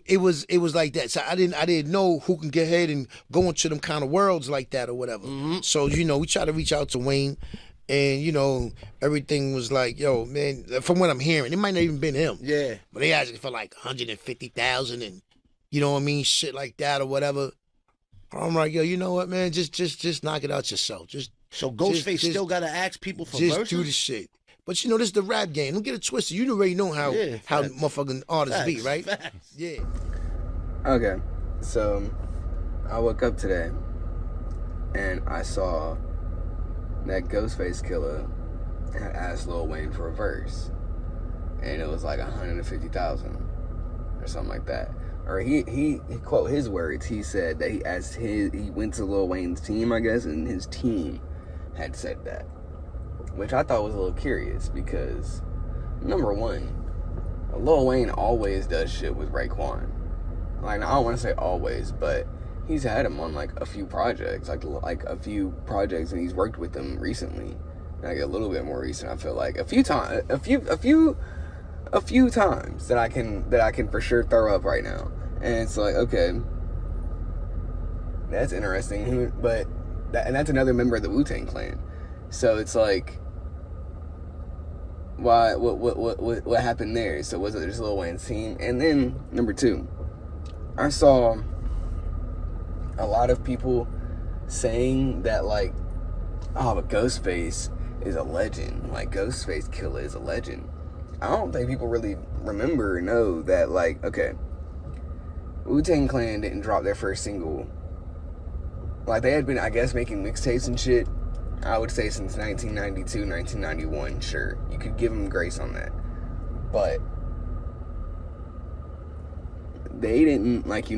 It was like that. So I didn't know who can get ahead and go into them kind of worlds like that or whatever. So we try to reach out to Wayne, and everything was like, yo, man. From what I'm hearing, it might not even been him. Yeah. But they asked for like 150,000 and you know what I mean, shit like that or whatever. I'm like, yo, you know what, man? Just knock it out yourself. So Ghostface still gotta ask people for just verses? do the shit. But this is the rap game. Don't get it twisted. You already know how motherfucking artists be, right? Facts. Yeah. Okay, so I woke up today and I saw that Ghostface Killah had asked Lil Wayne for a verse, and it was like 150,000 or something like that. Or he quote his words. He said that he went to Lil Wayne's team, I guess, and his team had said that, which I thought was a little curious because number one, Lil Wayne always does shit with Raekwon. Like, I don't want to say always, but he's had him on like a few projects, like a few projects, and he's worked with them recently. Like a little bit more recent, I feel like a few times that I can for sure throw up right now. And it's like, okay, that's interesting. But that's another member of the Wu-Tang Clan. So it's like, why? What happened there? So was it just Lil Wayne's team? And then number two, I saw a lot of people saying that like, oh, but Ghostface is a legend. Like Ghostface Killah is a legend. I don't think people really remember or know that, like, okay, Wu-Tang Clan didn't drop their first single. Like, they had been, I guess, making mixtapes and shit, I would say since 1992, 1991, sure. You could give them grace on that. But they didn't, like,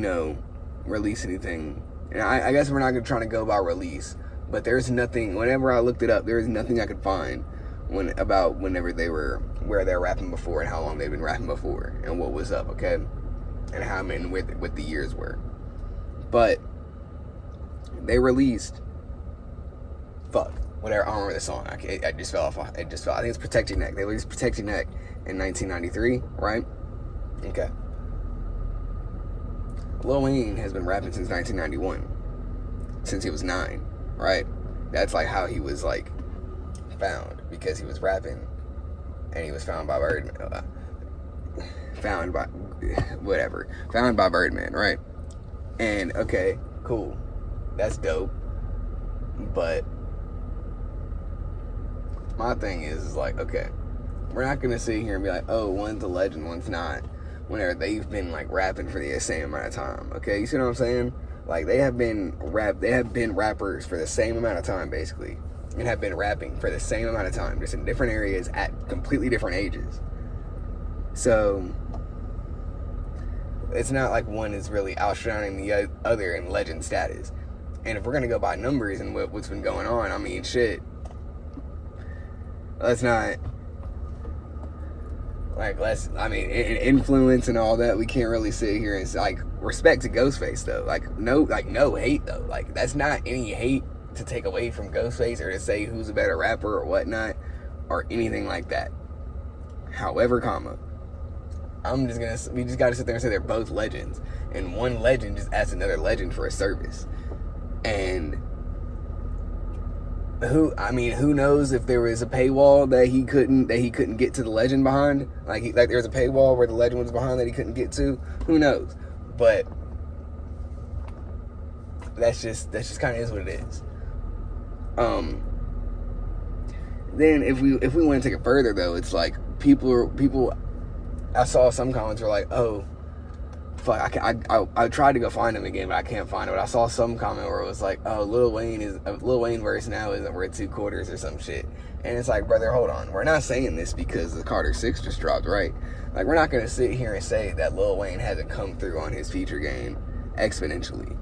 release anything. And I guess we're not going to try to go by release, but there's nothing, whenever I looked it up, there was nothing I could find whenever where they're rapping before and how long they've been rapping before and what was up, okay? And how what the years were. But they released whatever, I don't remember the song. I just fell off. I think it's Protect Your Neck. They released Protect Your Neck in 1993, right? Okay. Lil Wayne has been rapping since 1991. Since he was 9, right? That's like how he was like found, because he was rapping and he was found by Birdman, found by Birdman, right? And okay, cool, that's dope, but my thing is like, okay, we're not gonna sit here and be like, oh, one's a legend, one's not, whenever they've been like rapping for the same amount of time. Okay, you see what I'm saying? Like, they have been rappers for the same amount of time, basically, and have been rapping for the same amount of time, just in different areas at completely different ages. So it's not like one is really outshining the other in legend status. And if we're gonna go by numbers and what's been going on, I mean, shit, let's not, like, influence and all that, we can't really sit here and, like, respect to Ghostface, though. Like, no hate, though. Like, that's not any hate to take away from Ghostface or to say who's a better rapper or whatnot or anything like that. However, we just gotta sit there and say they're both legends. And one legend just asks another legend for a service. And who knows if there was a paywall that he couldn't get to the legend behind? Like there was a paywall where the legend was behind that he couldn't get to. Who knows? But that's just kind of is what it is. Then if we want to take it further, though, it's like people. I saw some comments were like, oh, fuck, I tried to go find him again, but I can't find him. But I saw some comment where it was like, oh, Lil Wayne verse now isn't worth 2 quarters or some shit. And it's like, brother, hold on. We're not saying this because the Carter 6 just dropped, right? Like, we're not gonna sit here and say that Lil Wayne hasn't come through on his feature game exponentially.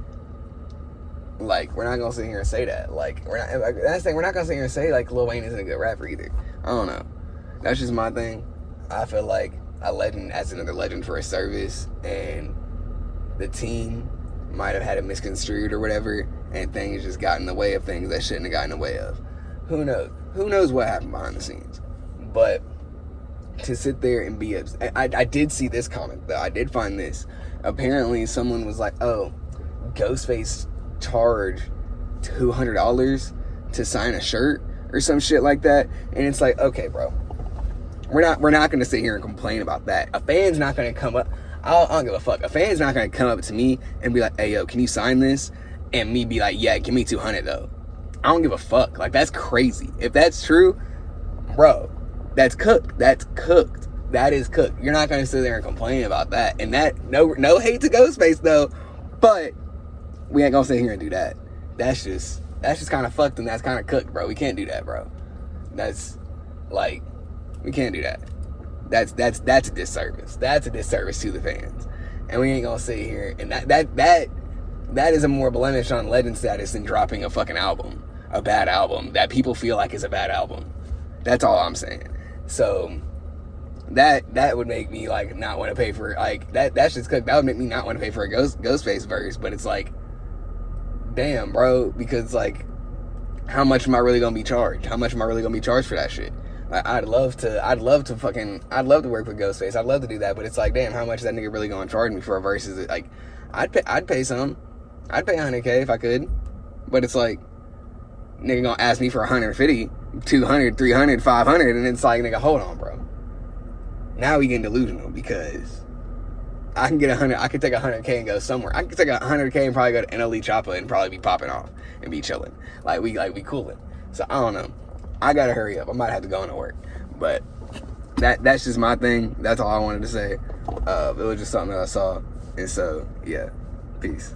Like, we're not gonna sit here and say that. Like, we're not gonna sit here and say like Lil Wayne isn't a good rapper either. I don't know. That's just my thing. I feel like a legend as another legend for a service, and the team might have had it misconstrued or whatever, and things just got in the way of things that shouldn't have gotten in the way of. Who knows? Who knows what happened behind the scenes? But to sit there and be I did see this comment, though. I did find this. apparently someone was like, oh, Ghostface charged $200 to sign a shirt or some shit like that. And it's like, okay, bro, we're not gonna sit here and complain about that. A fan's not gonna come up. I don't give a fuck. A fan's not gonna come up to me and be like, hey, yo, can you sign this? And me be like, yeah, give me 200 though. I don't give a fuck. Like, that's crazy. If that's true, bro, that's cooked. That's cooked. That is cooked. You're not gonna sit there and complain about that. And that, no hate to Ghostface though, but we ain't gonna sit here and do that. That's just kind of fucked, and that's kind of cooked, bro. We can't do that, bro. That's like, we can't do that. That's a disservice. That's a disservice to the fans, and we ain't gonna sit here and that is a more blemish on legend status than dropping a fucking album, a bad album that people feel like is a bad album. That's all I'm saying. So that would make me like not want to pay for like that's just cooked. That would make me not want to pay for a Ghostface verse. But it's like, damn, bro, because like, how much am I really gonna be charged? How much am I really gonna be charged for that shit? Like, I'd love to work with Ghostface. I'd love to do that, but it's like, damn, how much is that nigga really gonna charge me for a verse? Is it like, I'd pay some. I'd pay 100K if I could, but it's like, nigga gonna ask me for 150, 200, 300, 500, and it's like, nigga, hold on, bro. Now we getting delusional because I can get 100. I could take 100K and go somewhere. I could take 100K and probably go to NLE Choppa and probably be popping off and be chilling. Like we cooling. So I don't know. I gotta hurry up. I might have to go into work. But that's just my thing. That's all I wanted to say. It was just something that I saw. And so yeah, peace.